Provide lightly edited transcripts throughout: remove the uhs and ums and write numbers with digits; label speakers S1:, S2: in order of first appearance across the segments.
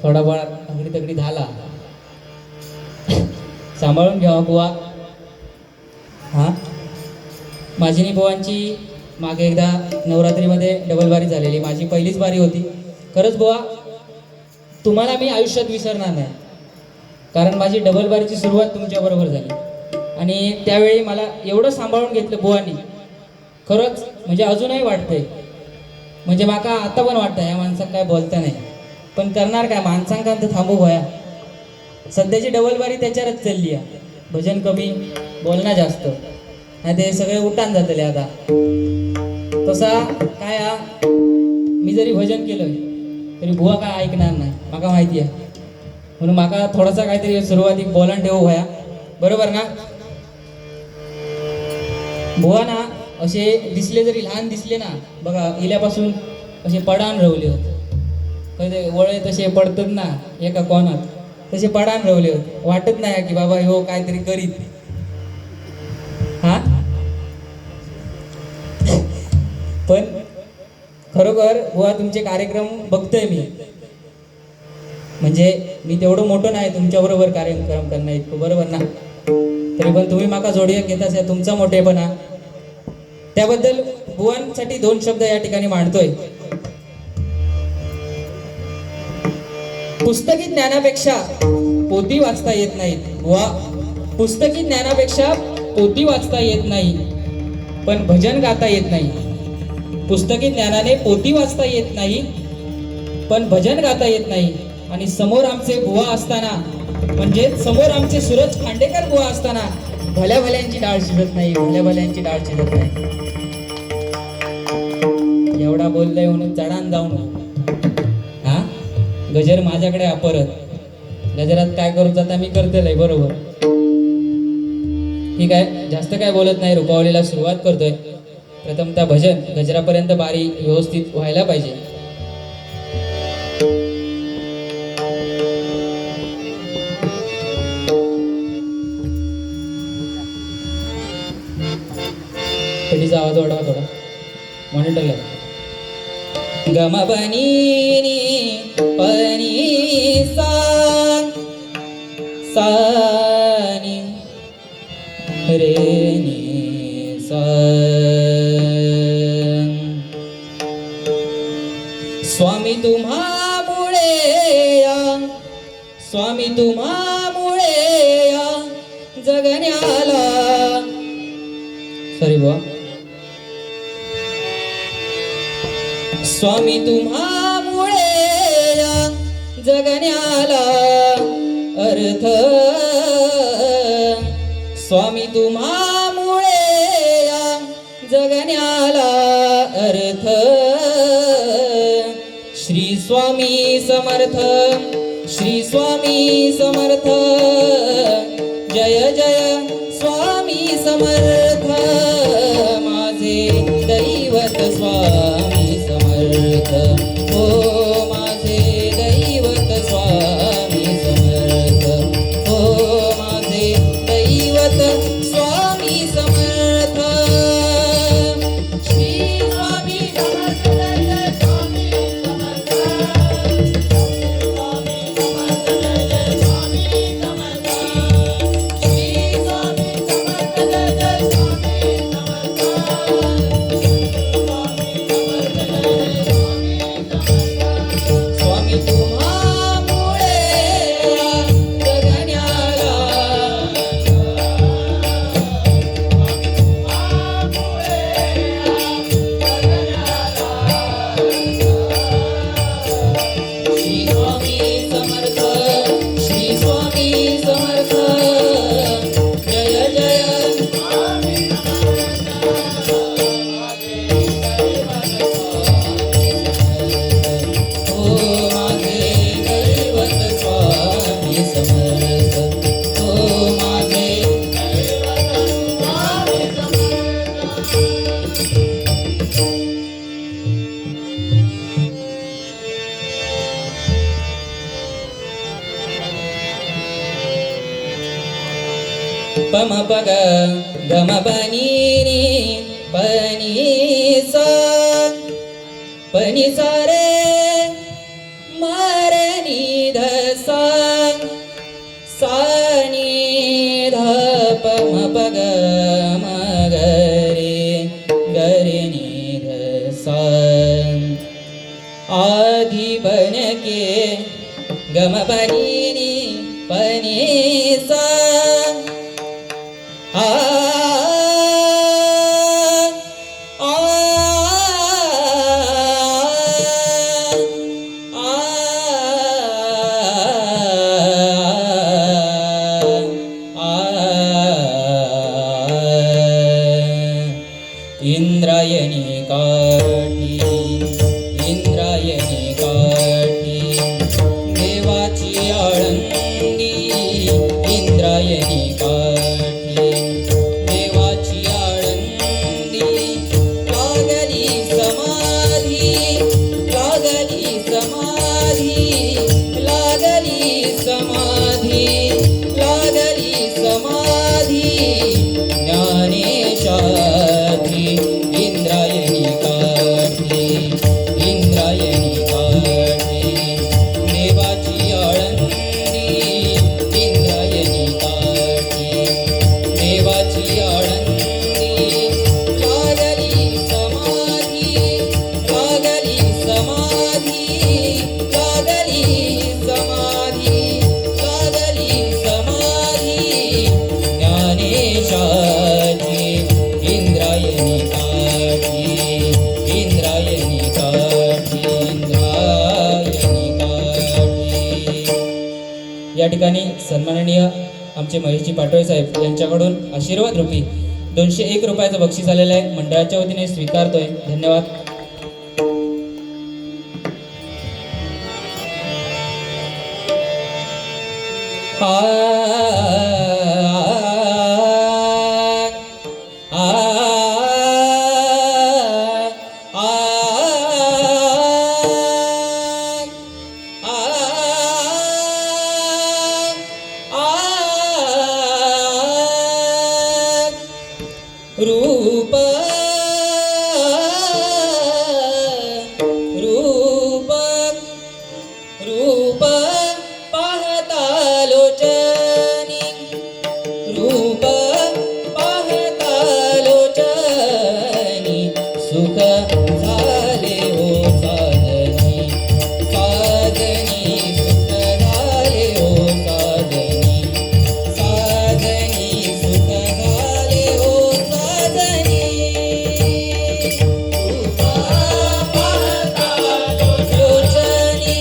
S1: थोडाफार तगडी तगडी झाला. सांभाळून घ्यावा बुवा. हां, माझी आणि बुवांची मागे एकदा नवरात्रीमध्ये डबल बारी झालेली. माझी पहिलीच बारी होती. खरंच बुवा, तुम्हाला मी आयुष्यात विसरणार नाही, कारण माझी डबल बारीची सुरुवात तुमच्याबरोबर झाली. आणि त्यावेळी मला एवढं सांभाळून घेतलं बुवांनी, खरंच म्हणजे अजूनही वाटतंय. म्हणजे माका आता पण वाटतं या माणसात काय बोलता नाही, पण करणार काय, माणसांका तर थांबू भया. सध्याची डबल बारी त्याच्यावरच चालली आहे. भजन कमी, बोलणं जास्त, नाही ते सगळे उठान जातले आता. तसा काय मी जरी भजन केलं तरी बुवा काय ऐकणार नाही, माका माहिती आहे. म्हणून माका थोडासा काहीतरी सुरुवातीक बोलान ठेवू भया, बरोबर ना. बुवा ना असे दिसले, जरी लहान दिसले ना, बघा इल्यापासून असे पडान रवले होते. कधी वळे तसे पडतात ना एका कोणात, तसे पडान रवले होते. वाटत नाही की बाबा हो काहीतरी करीत. हा, पण खरोखर बुवा तुमचे कार्यक्रम बघतोय मी. म्हणजे मी तेवढं मोठं नाही तुमच्याबरोबर कार्यक्रम करणं इतकं, बरोबर ना. तरी पण तुम्ही माका जोडीला घेताच, तुमचा मोठेपणा. त्याबद्दल बुवांसाठी 2 शब्द या ठिकाणी मांडतोय. पुस्तकी ज्ञानापेक्षा पोथी वाचता येत नाहीत बुवा. पुस्तकी ज्ञानापेक्षा पोथी वाचता येत नाही, पण भजन गाता येत नाही. पुस्तकी ज्ञानाने पोथी वाचता येत नाही, पण भजन गाता येत नाही. आणि समोर आमचे बुवा असताना, म्हणजे समोर आमचे सूरज खांडेकर बुवा असताना भल्या भल्यांची डाळ शिजत नाही, भल्या भल्यांची डाळ शिजत नाही. एवढा बोललंय म्हणून चढान जाऊ नको. हा, गजर माझ्याकडे अपरत. गजरात काय करू जाता मी करतेलय, बरोबर. ठीक आहे, जास्त काय बोलत नाही, रुपावलीला सुरुवात करतोय. प्रथमतः भजन गजरापर्यंत बारी व्यवस्थित व्हायला पाहिजे. पेटीचा आवाज वाढवा थोडा, मॉनिटरला. गम बनी पनी सा नी रे नी सा. स्वामी तुम्हामुळे या, स्वामी तुम्हामुळे या जगण्याला. सॉरी बुवा. स्वामी तुम्हामुळे या जगण्याला अर्थ. स्वामी तुम्हामुळे या जगण्याला अर्थ. श्री स्वामी समर्थ, श्री स्वामी समर्थ. जय जय स्वामी समर्थ. माझे दैवत स्वामी समर्थ. हो माझे दैवत स्वामी समर्थ. हो माझे दैवत स्वामी समर्थ. श्री स्वामी समर्थ. जय स्वामी समर्थ. स्वामी समर्थ. जय स्वामी समर्थ. श्री स्वामी समर्थ. जय स्वामी समर्थ. स्वामी तुम्हामुळे जगण्याला. श्री स्वामी समर्थ, श्री स्वामी समर्थ. जय जय स्वामी समर्थ. हो माझे दैवत स्वामी समर्थ. हो माझे दैवत स्वामी समर्थ. पम पग गम पनी पनी सा पनी सा रे मारे नी सा सा नि ध प म प ग म ग रे ग रे नि ध सा आधी बन के गम पनी नि पनी सा आ आ इंद्रायणी काठी इंद्रायणी काठी देवाची आळंदी इंद्रायणी काठी देवाची आळंदी लागली समाधी लागली समाधी लागली समाधी लागली समाधी ज्ञानेशाची इंद्रायणी काठी इंद्रायणी काठी देवाची आळंदी इंद्रायणी काठी देवाची आळंदी लागली समाधी लागली समाधी लागली समाधी लागली समाधी ज्ञानेशाची इंद्रायणी काठी इंद्रायणी काठी इंद्रायणी काठी. या ठिकाणी सन्माननीय आमचे महेशजी पाटोळे साहेब यांच्याकडून आशीर्वाद रूपी 201 रुपयाचं बक्षीस आलेलं आहे. मंडळाच्या वतीने स्वीकारतोय. धन्यवाद. रूप रूप रूप पाहता लोचनी रूप पाहता लोचनी सुख झाले हो साधनी साधनी सुख झाले हो साधनी साधनी सुख झाले हो साधनी रूप पाहता लोचनी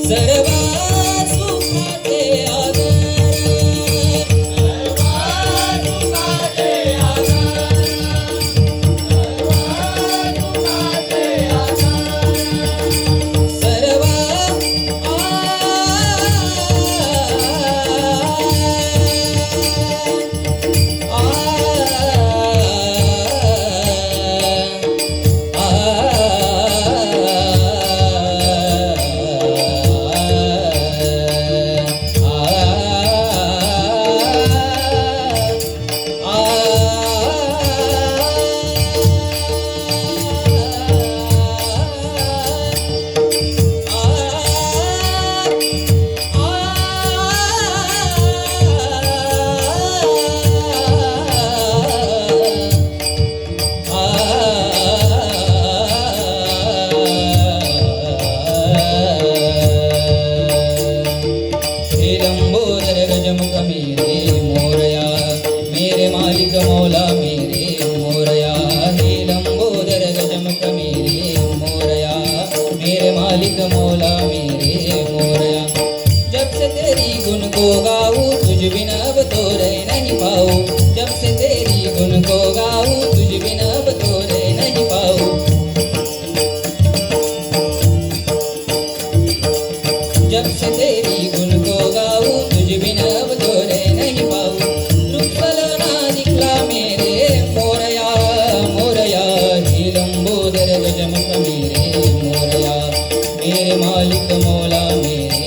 S1: सर्व सुखाचे आधार सर्व लंबोदर गजमुख मेरे मोरया मेरे मालिक मौला मेरे मोरया हे लंबोदर गजमुख मेरे मोरया मेरे मालिक मौला मेरे मोरया जब से तेरी गुण को गाऊं तुझ बिन अब तोरे नहीं पाऊं जब से तेरी गुण को गाऊं तुझ बिन अब तोरे नहीं पाऊं जब से तेरी गुण को गाऊं तुझ बिन अब तोरे नहीं पाऊं रुखल ना दिखला मेरे मोरया मोरया हे लंबोदर गजमुख मेरे मोरया मेरे मालिक मौला मेरे